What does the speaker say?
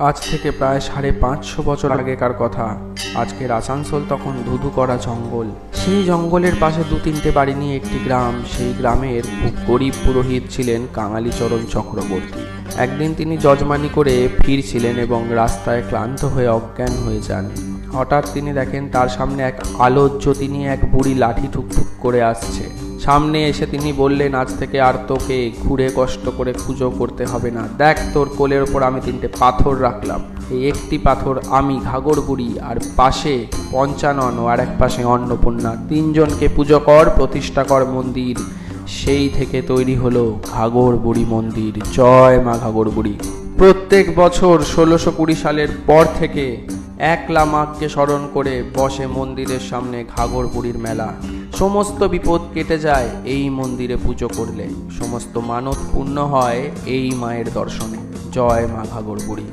আজ থেকে প্রায় 550 বছর আগেকার কথা। আজকের আসানসোল তখন ধুধু করা জঙ্গল। সেই জঙ্গলের পাশে 2-3টে বাড়ি নিয়ে একটি গ্রাম। সেই গ্রামের খুব গরিব পুরোহিত ছিলেন কাঙালিচরণ চক্রবর্তী। একদিন তিনি যজমানি করে ফিরছিলেন এবং রাস্তায় ক্লান্ত হয়ে অজ্ঞান হয়ে যান। হঠাৎ তিনি দেখেন তার সামনে এক আলোর জ্যোতি নিয়ে এক বুড়ি লাঠি ঠুকঠুক করে আসছে। সামনে এসে তিনি বললেন, আজ থেকে আর তোকে ঘুরে কষ্ট করে পুজো করতে হবে না। দেখ, তোর কোলের ওপর আমি 3টে পাথর রাখলাম। এই একটি পাথর আমি ঘাগর বুড়ি, আর পাশে পঞ্চানন ও আর এক পাশে অন্নপূর্ণা। 3জনকে পুজো কর, প্রতিষ্ঠা কর মন্দির। সেই থেকে তৈরি হলো ঘাগর বুড়ি মন্দির। জয় মা ঘাগর বুড়ি। প্রত্যেক বছর 1620 সালের পর থেকে একলা মাকে স্মরণ করে বসে মন্দিরের সামনে ঘাগর বুড়ির মেলা। সমস্ত বিপদ কেটে যায় এই মন্দিরে পুজো করলে। সমস্ত মানত পূর্ণ হয় এই মায়ের দর্শনে। জয় মা ঘাগর বুড়ি।